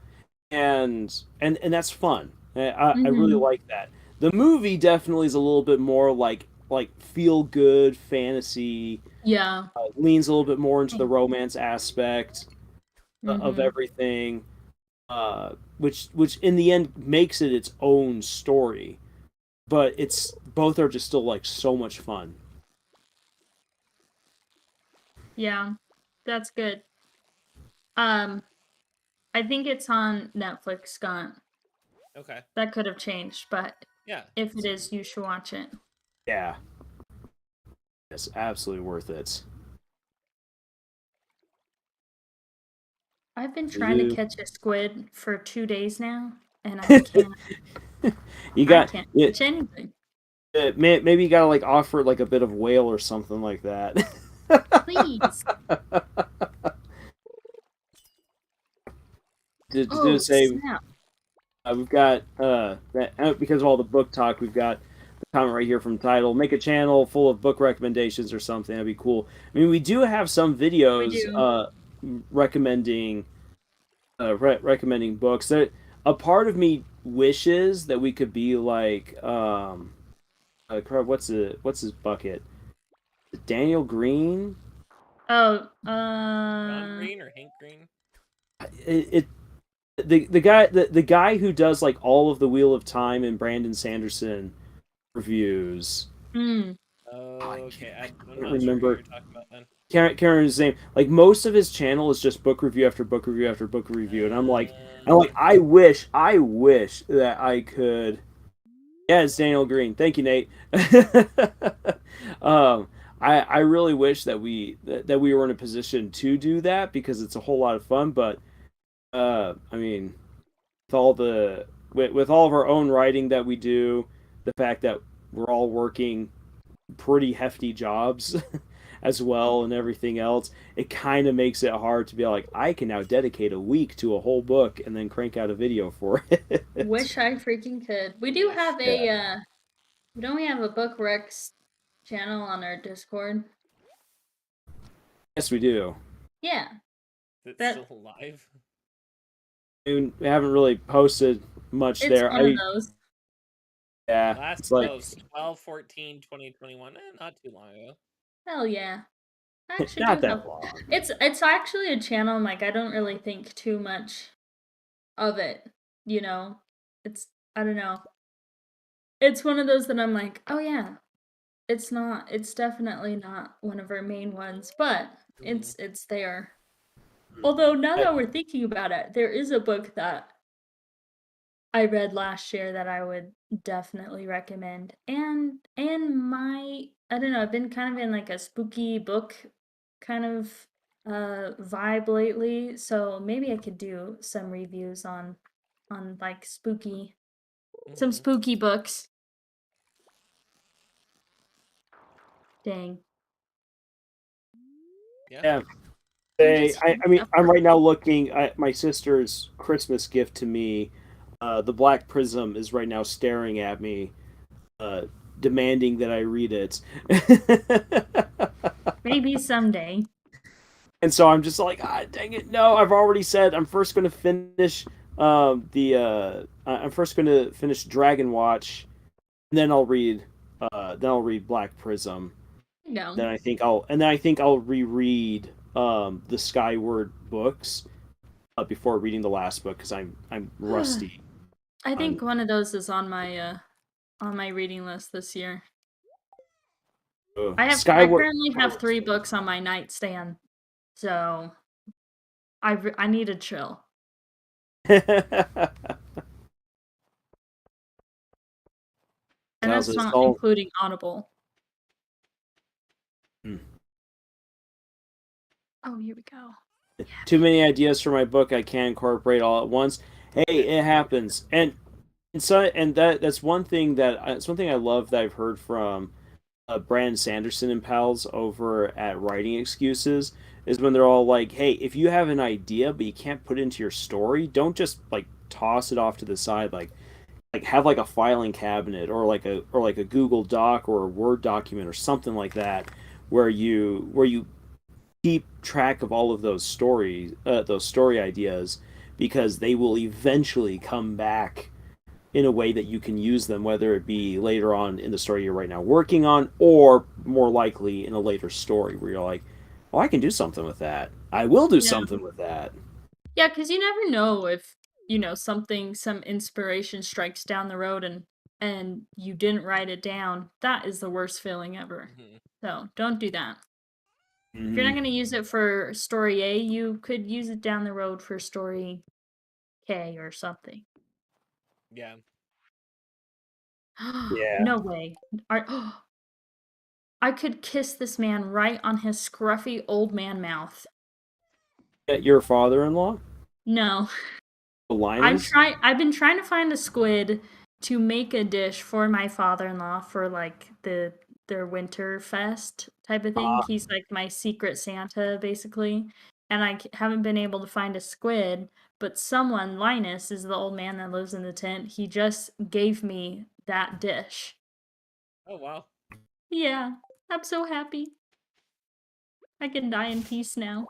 and that's fun. I really Mm-hmm. like that. The movie definitely is a little bit more like feel good fantasy. Yeah. Leans a little bit more into the romance aspect of Mm-hmm. everything, which in the end makes it its own story. But it's both are just still like so much fun. Yeah. That's good. Um, I think it's on Netflix, Scott. Okay. That could have changed, but Yeah. if it is, you should watch it. Yeah, it's absolutely worth it. I've been You trying to do. catch a squid for 2 days now, and I can't. You I got can't it. catch anything. Maybe you gotta like offer like a bit of whale or something like that. Please. To do the Oh, same. snap. We've got that because of all the book talk. We've got the comment right here from Title. Make a channel full of book recommendations or something. That'd be cool. I mean, we do have some We videos do. recommending recommending books. That a part of me wishes that we could be like what's his bucket? Daniel Green. Oh, John Green or Hank Green? It the guy who does like all of the Wheel of Time and Brandon Sanderson reviews. Oh, okay. I I'm can't not sure who remember you're talking about then. Karen's name. Like most of his channel is just book review after book review after book review, and I'm like, I wish that I could. Yeah, it's Daniel Green. Thank you, Nate. um, I really wish that we were in a position to do that because it's a whole lot of fun. But I mean, with all of our own writing that we do, the fact that we're all working pretty hefty jobs as well and everything else, it kind of makes it hard to be like, I can now dedicate a week to a whole book and then crank out a video for it. wish I freaking could. We do Wish. have Yeah. don't we have a Book Rex channel on our Discord? Yes, we do. Yeah. Is it That still alive? I mean, we haven't really posted much it's there. one of those. Yeah, Last it's like post 12/14/2021. Not too long ago. Hell yeah. I actually not do have that long. it's actually a channel like I don't really think too much of it, you know. It's I don't know. It's one of those that I'm like, "Oh yeah, it's definitely not one of our main ones, but Hmm. it's there." Although now I- that we're thinking about it, there is a book that I read last year that I would definitely recommend. And my I don't know, I've been kind of in like a spooky book kind of vibe lately, so maybe I could do some reviews on like some Hmm. spooky books. Dang. Yeah. yeah. I'm just I mean, I'm right now looking at my sister's Christmas gift to me. The Black Prism is right now staring at me, uh, demanding that I read it. maybe someday. And so I'm just like, ah, dang it, no! I've already said I'm first going to finish I'm first going to finish Dragon Watch, and then I'll read Black Prism. No. Then I think I'll reread the Skyward books before reading the last book because I'm rusty I on. think one of those is on my reading list this year. I Skyward. currently have 3 books on my nightstand. So I need to chill. And Tells that's us not all. including Audible. Hmm. Oh, here we go. Yeah. Too many ideas for my book I can't incorporate all at once. Hey, it happens. And that's one thing it's one thing I love that I've heard from Brandon Sanderson and pals over at Writing Excuses is when they're all like, "Hey, if you have an idea but you can't put it into your story, don't just like toss it off to the side. Like have like a filing cabinet or like a Google Doc or a Word document or something like that, where you keep track of all of those story ideas, because they will eventually come back in a way that you can use them, whether it be later on in the story you're right now working on, or more likely in a later story where you're like, oh, I can do something with that. I will do Yeah. something with that. Yeah, because you never know if, some inspiration strikes down the road and you didn't write it down. That is the worst feeling ever. Hmm. So don't do that. If you're not Hmm. going to use it for story A, you could use it down the road for story K or something. Yeah. Yeah. No way. I could kiss this man right on his scruffy old man mouth. Your father-in-law, No. Linus. I've been trying to find a squid to make a dish for my father-in-law for like their winter fest type of thing. Ah, He's like my secret Santa basically. And haven't been able to find a squid, but someone, Linus is the old man that lives in the tent. He just gave me that dish. Oh wow. Yeah, I'm so happy. I can die in peace now.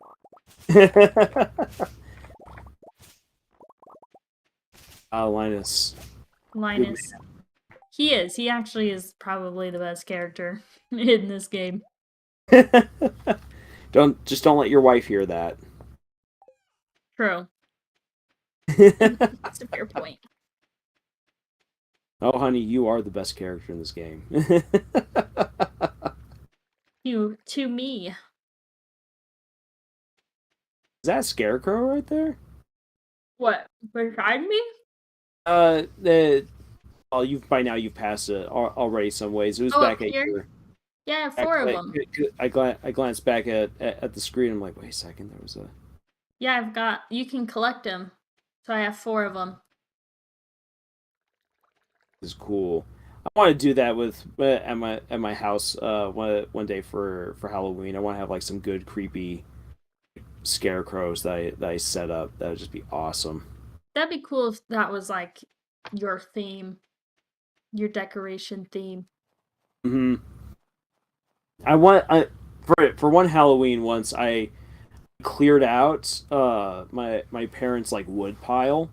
Linus. Good Linus. He is. He actually is probably the best character in this game. man. Don't let your wife hear that. True. That's a fair point. Oh, honey, you are the best character in this game. You to me. Is that Scarecrow right there? What? Beside me? The well, you've passed it already some ways. It was Oh, back up at here? your. Yeah, I have 4 of them. I glanced back at the screen. I'm like, wait a second, there was a. Yeah, I've got. You can collect them. So I have 4 of them. This is cool. I want to do that with at my house one day for Halloween. I want to have like some good creepy scarecrows that I set up. That would just be awesome. That'd be cool if that was like your theme, your decoration theme. Hmm. I want I for one Halloween once I cleared out my parents' like wood pile,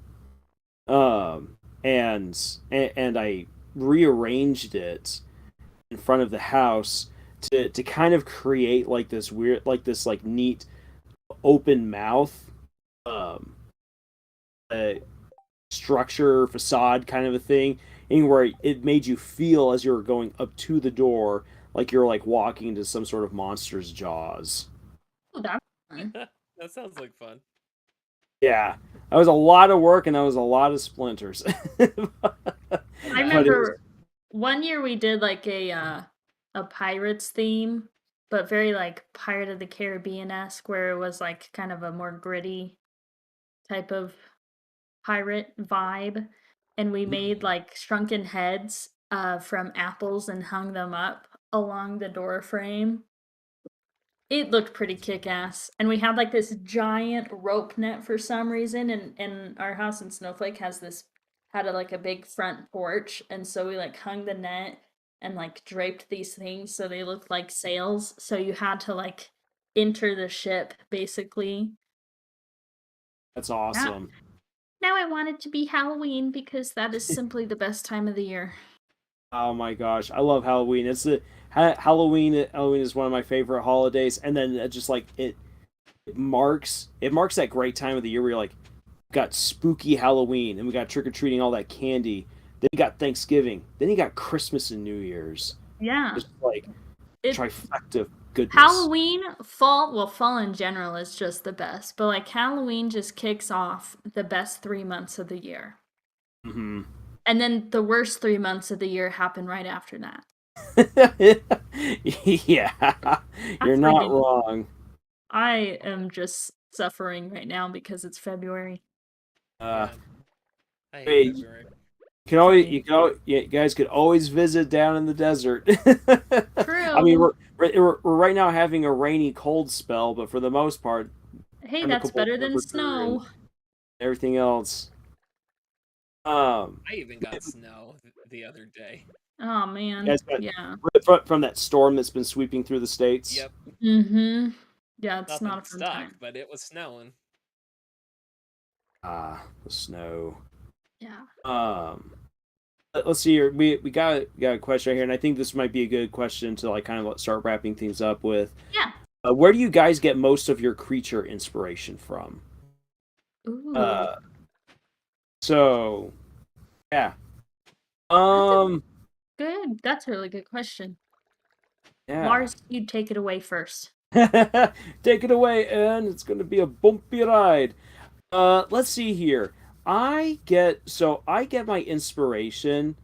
and I rearranged it in front of the house to kind of create like this weird like this like neat open mouth um uh, structure facade kind of a thing, and where it made you feel as you were going up to the door like you're like walking into some sort of monster's jaws. Oh, that's fun. That sounds like fun. Yeah, that was a lot of work and that was a lot of splinters. I But it was remember one year we did like a pirates theme, but very like Pirate of the Caribbean-esque, where it was like kind of a more gritty type of pirate vibe. And we made like shrunken heads from apples and hung them up along the door frame. It looked pretty kick-ass. And we had like this giant rope net for some reason, and our house in Snowflake had like a big front porch, and so we like hung the net and like draped these things so they looked like sails. So you had to like enter the ship basically. that's Now, awesome. now I want it to be Halloween because that is simply the best time of the year. Oh my gosh, I love Halloween. It's the Halloween. Halloween is one of my favorite holidays, and then it just like it marks that great time of the year where you're like got spooky Halloween and we got trick or treating, all that candy. Then you got Thanksgiving. Then you got Christmas and New Year's. Yeah. Just like It trifecta of goodness. Halloween, fall in general is just the best, but like Halloween just kicks off the best 3 months of the year. Hmm. And then the worst 3 months of the year happen right after that. Yeah, you're That's not ridiculous. wrong. I am just suffering right now because it's February. Uh, Yeah, I hate Wait, February. Same. yeah, you guys could always visit down in the desert. I mean, True. we're right now having a rainy, cold spell, but for the most part, Hey, that's amicable better than temperature and snow. everything else. Um, I even got snow the other day. Oh you man. guys got Yeah. from that storm that's been sweeping through the states. Yep, Mm-hmm. Yeah, it's not nothing a fun stuck, time. but it was snowing. Ah, the snow. Yeah. Um, let's see here. We got a question right here, and I think this might be a good question to like kind of start wrapping things up with. Yeah. Where do you guys get most of your creature inspiration from? Ooh. Uh, so yeah. That's a Um, that's a really good question. yeah. Lars, you take it away first. Take it away, and it's gonna be a bumpy ride. Let's see here. I get my inspiration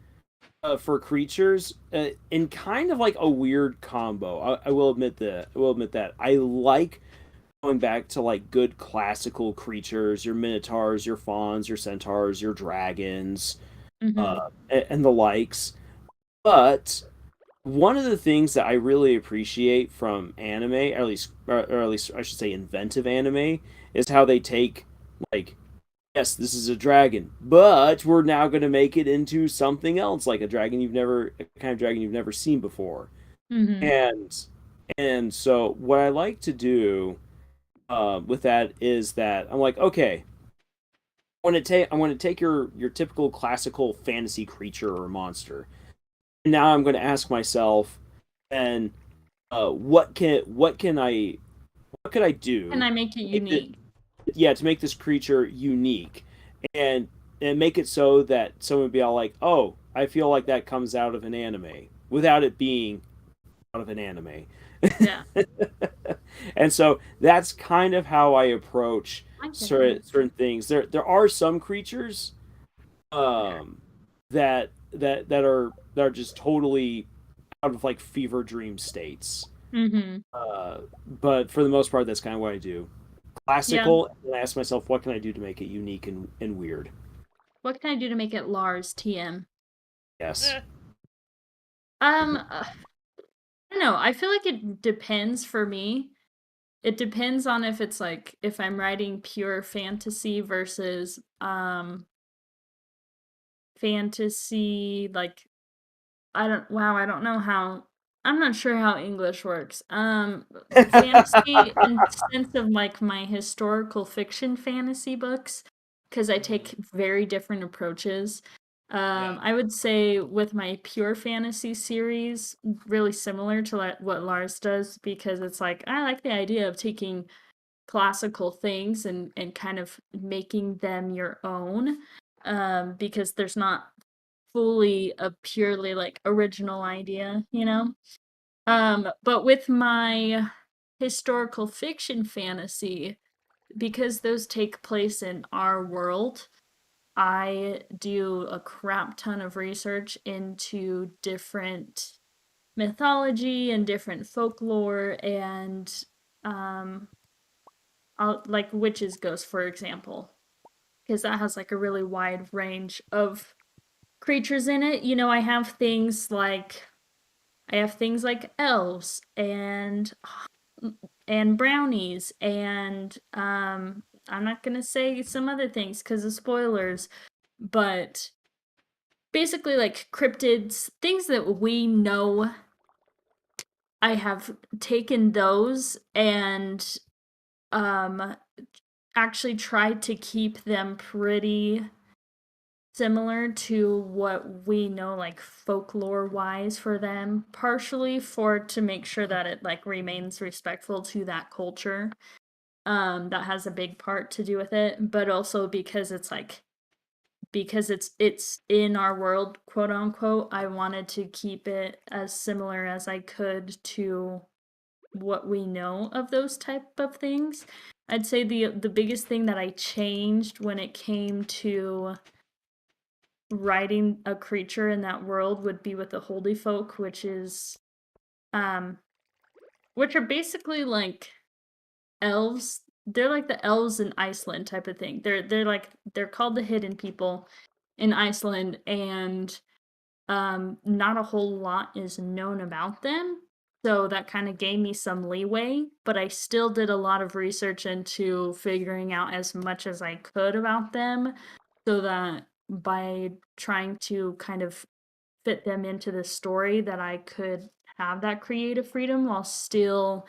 for creatures in kind of like a weird combo. I will admit that. I will admit that. I like going back to like good classical creatures, your minotaurs, your fawns, your centaurs, your dragons, Mm-hmm. and the likes. But one of the things that I really appreciate from anime, or at least I should say inventive anime, is how they take like, yes, this is a dragon, but we're now going to make it into something else, like a kind of dragon you've never seen before. Mm-hmm. And so what I like to do with that is that I'm like, okay, I want to take your typical classical fantasy creature or monster, and now I'm going to ask myself, and what could I Can do I make it to make unique? to make this creature unique, and make it so that someone would be all like, oh, I feel like that comes out of an anime without it being out of an anime. Yeah, And so that's kind of how I approach I get that. certain things. There are some creatures um that are just totally out of like fever dream states. Mm-hmm. Uh, but for the most part, that's kind of what I do. Yeah. Classical, and I ask myself, what can I do to make it unique and weird? What can I do to make it Lars TM? Yes. Eh, I don't know. I feel like it depends for me. It depends on if it's like if I'm writing pure fantasy versus fantasy like I don't know how I'm not sure how English works. Fantasy in the sense of like my historical fiction fantasy books, because I mhm, take very different approaches. yeah. I would say with my pure fantasy series, really similar to what Lars does, because it's like I like the idea of taking classical things and kind of making them your own, because there's not fully a purely like original idea, you know? But with my historical fiction fantasy, because those take place in our world, I do a crap ton of research into different mythology and different folklore and like witches ghosts, for example, because that has like a really wide range of creatures in it. You know, I have things like elves and brownies and I'm not gonna say some other things because of spoilers, but basically like cryptids, things that we know. I have taken those and um actually tried to keep them pretty similar to what we know like folklore wise for them, partially for to make sure that it like remains respectful to that culture. That has a big part to do with it, but also because it's like because it's in our world, quote unquote, I wanted to keep it as similar as I could to what we know of those type of things. I'd say the biggest thing that I changed when it came to writing a creature in that world would be with the holy folk, um which are basically like elves. They're like the elves in Iceland type of thing. They're called the hidden people in Iceland, and not a whole lot is known about them. So that kind of gave me some leeway, but I still did a lot of research into figuring out as much as I could about them so that by trying to kind of fit them into the story that I could have that creative freedom while still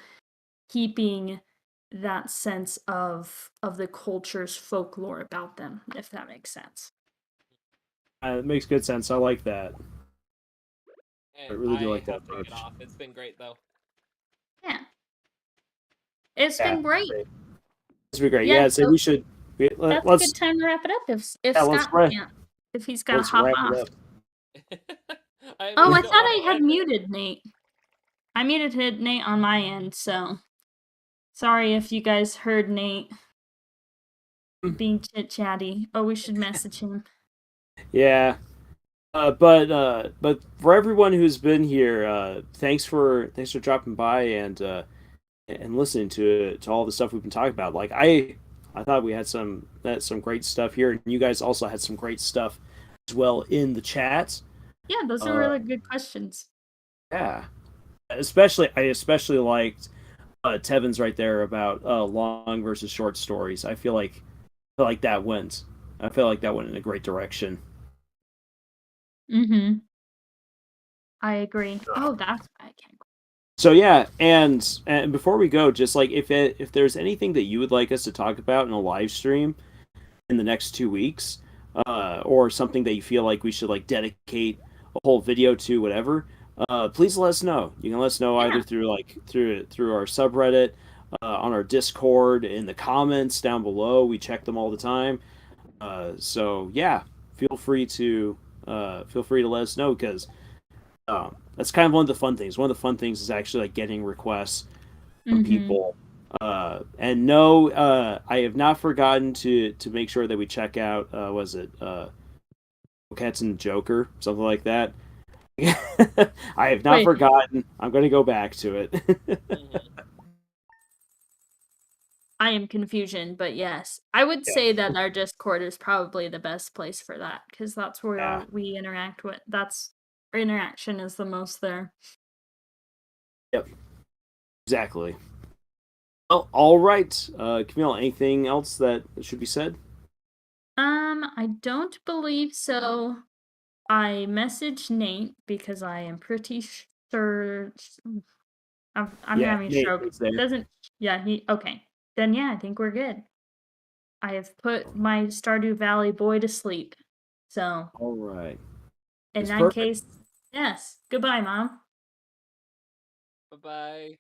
keeping that sense of the culture's folklore about them, if that makes sense. It makes good sense. I like that. I And really do I like that have to get approach. off. It's been great though. Yeah. It's Yeah, been great. it's been great. Yeah, Yeah, so so we should that's a let's good time to wrap it up if yeah let's Scott wrap can't, if he's got to let's hop wrap it off. up. I Oh, really I don't thought want I to had end it. muted Nate. I muted Nate on my end, so sorry if you guys heard Nate being chit chatty. Oh, we should message him. Yeah. But for everyone who's been here, thanks for dropping by and listening to all the stuff we've been talking about. Like I thought we had some great stuff here, and you guys also had some great stuff as well in the chat. Yeah, those are Uh, really good questions. yeah, I especially liked Tevin's right there about long versus short stories. I feel like that went. I feel like that went in a great direction. Mm-hmm. I agree. Oh, that's why I can't. So yeah, and before we go, just like if there's anything that you would like us to talk about in a live stream in the next 2 weeks, or something that you feel like we should like dedicate a whole video to, whatever, please let us know. You can let us know either Yeah. through our subreddit, on our Discord, in the comments down below. We check them all the time. So yeah, feel free to let us know because that's kind of one of the fun things. One of the fun things is actually like getting requests from Mm-hmm. people. And no, I have not forgotten to make sure that we check out. Was it Cats and Joker, something like that? I have not Wait, forgotten. I'm going to go back to it. Mhm. I am confusion, but yes. I would Yeah, say that our Discord is probably the best place for that because that's yeah, where we interact with. That's our interaction is the most there. yep, exactly. Well, all right, Camille. Anything else that should be said? I don't believe so. I messaged Nate because I am pretty sure I'm Yeah, having a Nate stroke. is there. Doesn't yeah, he okay. Then yeah, I think we're good. I have put my Stardew Valley boy to sleep. So, All right, in it's that perfect. case, yes. Goodbye, Mom. Bye bye.